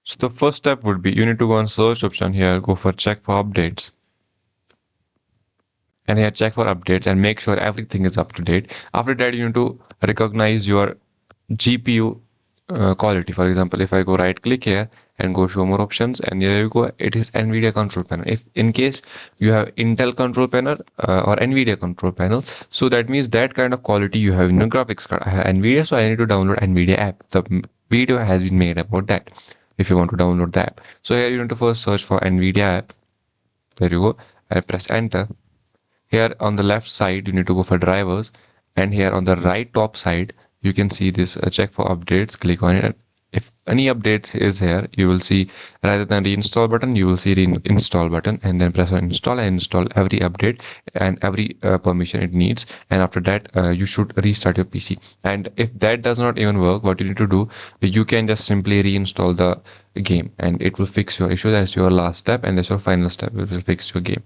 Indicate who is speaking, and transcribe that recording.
Speaker 1: So the first step would be you need to go on search option here, go for check for updates. And here check for updates and make sure everything is up to date. After that, you need to recognize your GPU quality. For example, if I go right click here and go show more options, and here you go, it is NVIDIA control panel. If in case you have Intel control panel or NVIDIA control panel, so that means that kind of quality you have in your graphics card. I have NVIDIA, so I need to download NVIDIA app. The video has been made about that if you want to download the app. So here you need to first search for NVIDIA app. There you go, and press enter. Here on the left side, you need to go for drivers, and here on the right top side, you can see this check for updates. Click on it. If any updates is here, you will see rather than reinstall button, you will see reinstall button, and then press on install and install every update and every permission it needs. And after that, you should restart your PC. And if that does not even work, what you need to do, you can just simply reinstall the game, and it will fix your issue. That's your last step, and that's your final step. It will fix your game.